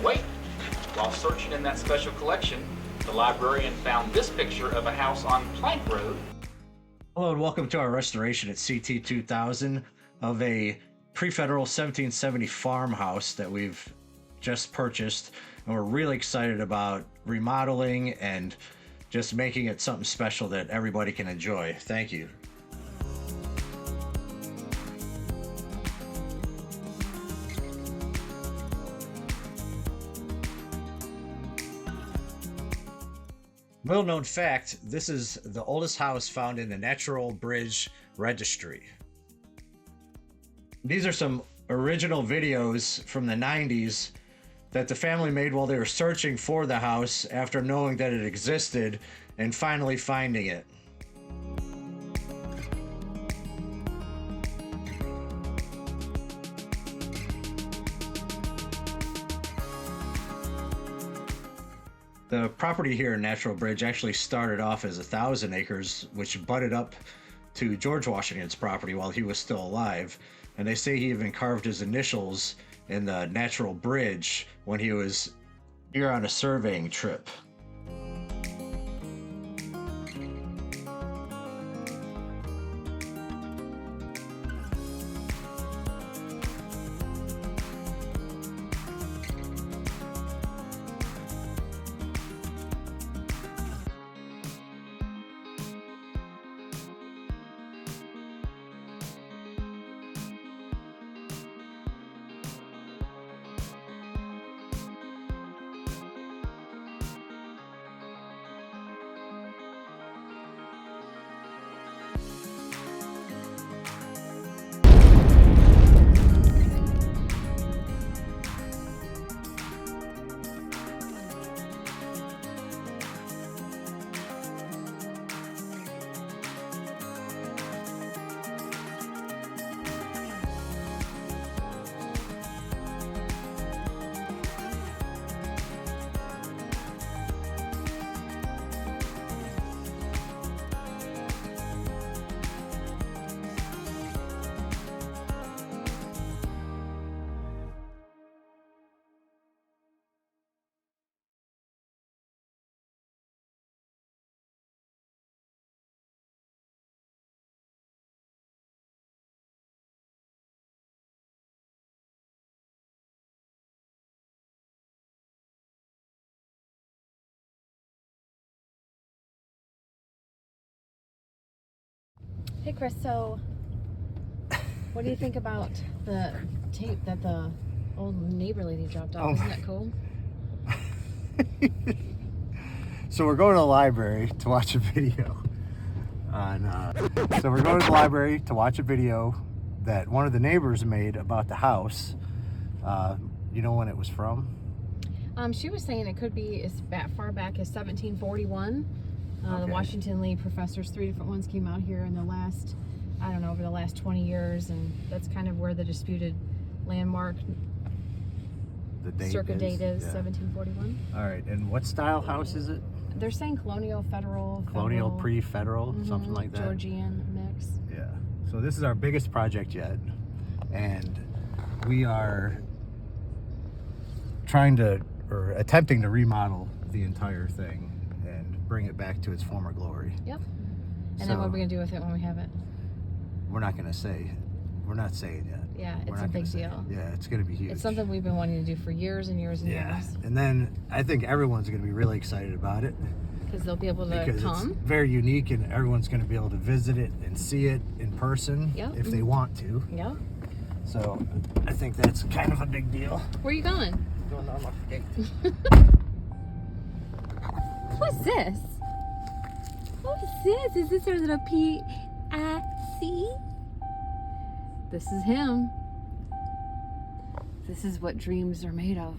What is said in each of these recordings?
wait, while searching in that special collection, the librarian found this picture of a house on Plank Road. Hello and welcome to our restoration at CT 2000 of a pre-federal 1770 farmhouse that we've just purchased, and we're really excited about remodeling and just making it something special that everybody can enjoy. Thank you. Little known fact, this is the oldest house found in the Natural Bridge Registry. These are some original videos from the 90s that the family made while they were searching for the house after knowing that it existed and finally finding it. The property here in Natural Bridge actually started off as 1,000 acres, which butted up to George Washington's property while he was still alive. And they say he even carved his initials in the Natural Bridge when he was here on a surveying trip. Hey Chris, so what do you think about the tape that the old neighbor lady dropped off? Isn't that cool? So we're going to the library to watch a video so we're going to the library to watch a video that one of the neighbors made about the house. You know when it was from? She was saying it could be as far back as 1741. Okay. The Washington Lee professors, 3 different ones came out here in the last, I don't know, over the last 20 years, and that's kind of where the disputed landmark circa date is, yeah. 1741. All right, and what style house is it? They're saying colonial, federal, pre-federal, something like that. Georgian mix. Yeah. So this is our biggest project yet, and we are attempting to remodel the entire thing and bring it back to its former glory. Yep. And then what are we gonna do with it when we have it? We're not gonna say. We're not saying yet. Yeah, it's a big deal. Yeah, it's gonna be huge. It's something we've been wanting to do for years and years and years. And then I think everyone's gonna be really excited about it. Because they'll be able to because come. It's very unique, and everyone's gonna be able to visit it and see it in person if they want to. Yep. So I think that's kind of a big deal. Where are you going? Going on my gate. What's this? What's this? Is this our little P-I-C? This is him. This is what dreams are made of.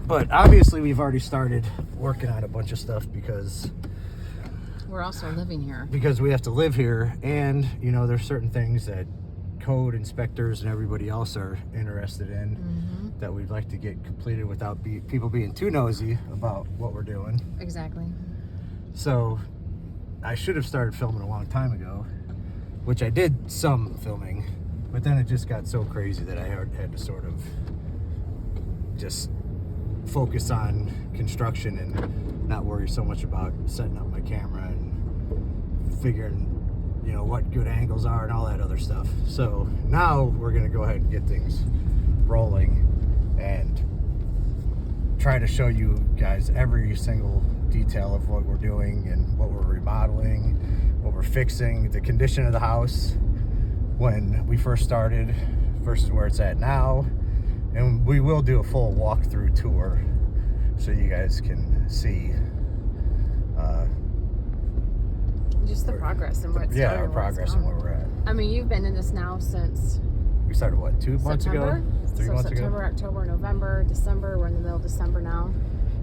But obviously we've already started working on a bunch of stuff because we're also living here. Because we have to live here, and you know, there's certain things that code inspectors and everybody else are interested in that we'd like to get completed without people being too nosy about what we're doing. Exactly. So I should have started filming a long time ago, which I did some filming, but then it just got so crazy that I had to sort of just focus on construction and not worry so much about setting up my camera and figuring, you know, what good angles are and all that other stuff. So now we're gonna go ahead and get things rolling and try to show you guys every single detail of what we're doing and what we're remodeling, what we're fixing, the condition of the house when we first started versus where it's at now. And we will do a full walkthrough tour so you guys can see Just the progress and what's our progress and where we're at. I mean, you've been in this now since We started what, 2 months September? ago? 3 months September, ago? October, November, December. We're in the middle of December now.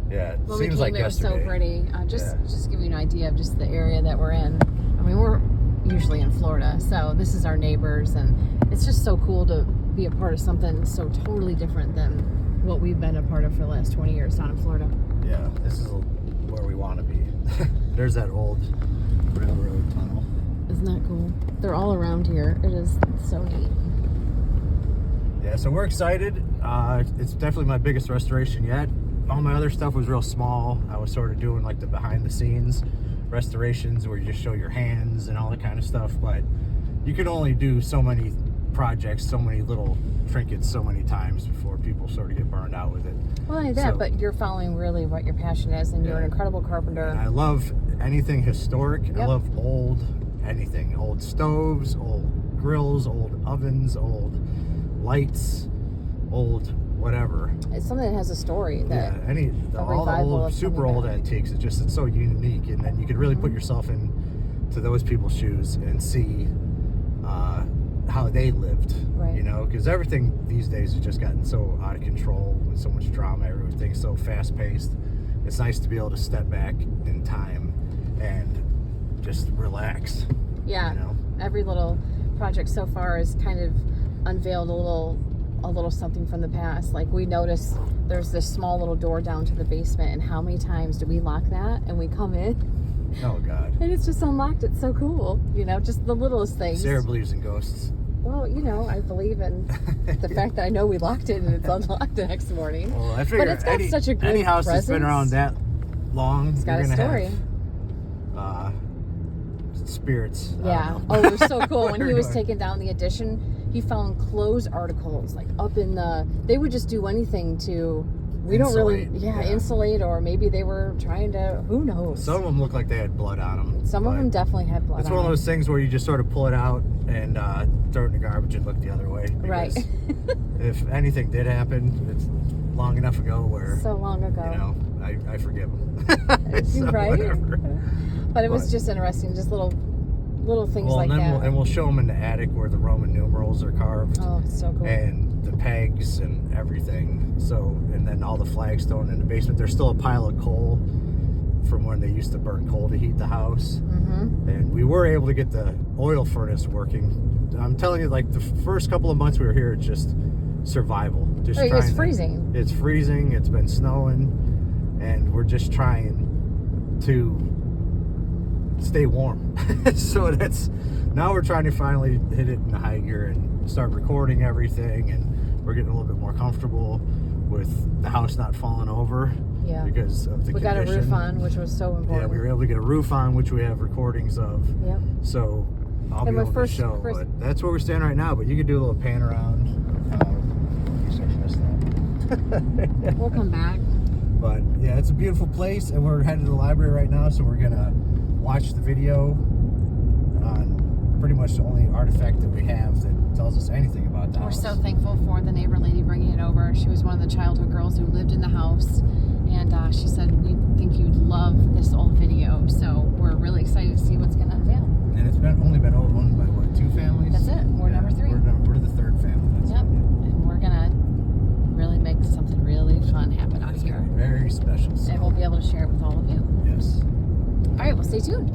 Yeah, it When we seems came, like it was yesterday. so pretty. Just Yeah. give you an idea of just the area that we're in. I mean, we're usually in Florida, so this is our neighbors, and it's just so cool to be a part of something so totally different than what we've been a part of for the last 20 years down in Florida. Yeah, this is where we want to be. There's that old railroad tunnel. Isn't that cool? They're all around here. It is so neat. Yeah, so we're excited. It's definitely my biggest restoration yet. All my other stuff was real small. I was sort of doing like the behind the scenes restorations where you just show your hands and all that kind of stuff, but you can only do so many projects, so many little trinkets so many times before people sort of get burned out with it. Well, not that, So- but you're following really what your passion is, and you're an Yeah. incredible carpenter. And I love anything historic. I Yep. love old anything. Old stoves, old grills, old ovens, old lights, old whatever. It's something that has a story that Yeah, all the revival old, of super coming old back. antiques. It's so unique, and then you can really put yourself in to those people's shoes and see how they lived. Right. You know, because everything these days has just gotten so out of control with so much drama. Everything's so fast paced. It's nice to be able to step back in time and just relax. Yeah, You know? every little project so far has kind of unveiled a little something from the past. Like, we noticed there's this small little door down to the basement, and how many times do we lock that and we come in Oh God. and it's just unlocked? It's so cool, you know, just the littlest things. Sarah believes in ghosts. Well, you know, I believe in the fact that I know we locked it and it's unlocked the next morning. Well, I figure it's got such a good any house that's been presence. around that long, It's got you're a gonna story. have spirits. I Yeah. don't Oh, know. it was so cool. When he was Everyone. taking down the addition, he found clothes articles like up in the. They would just do anything to. We don't really, Insulate, yeah, yeah. insulate, or maybe they were trying to. Who knows? Some of them look like they had blood on them. Some of them definitely had blood. It's on one of them. those things where you just sort of pull it out and throw it in the garbage and look the other way. Right. Because if anything did happen, it's long enough ago where So long ago. you know I forgive them. So Right? whatever. But it was But- just interesting, just little things Well, like and then that. we'll show them in the attic where the Roman numerals are carved. Oh, it's so cool. And the pegs and everything. So, and then all the flagstone in the basement. There's still a pile of coal from when they used to burn coal to heat the house. Mm-hmm. And we were able to get the oil furnace working. I'm telling you, like the first couple of months we were here, it's just survival. Just It's trying to- freezing. It's freezing. It's been snowing, and we're just trying to stay warm. So that's now we're trying to finally hit it in high gear and start recording everything, and we're getting a little bit more comfortable with the house not falling over Yeah. because of the We got a condition. roof on, which was so important. Yeah, we were able to get a roof on, which we have recordings of. Yep. So I'll And be we're able first- to show. first- But that's where we're standing right now. But you could do a little pan around. You sort of missed that. We'll come back. But yeah, it's a beautiful place, and we're headed to the library right now. So we're gonna watch the video on pretty much the only artifact that we have that tells us anything about the We're house. so thankful for the neighbor lady bringing it over. She was one of the childhood girls who lived in the house, and she said, "We think you'd love this old video." So we're really excited to see what's going to unveil. And it's only been owned by what, 2 families? That's it. We're number 3. We're the 3rd family. That's Yep. it. And we're gonna really make something really fun happen out It's here, gonna be very special. So. and we'll be able to share it with all of you. Yes. All right, well, stay tuned.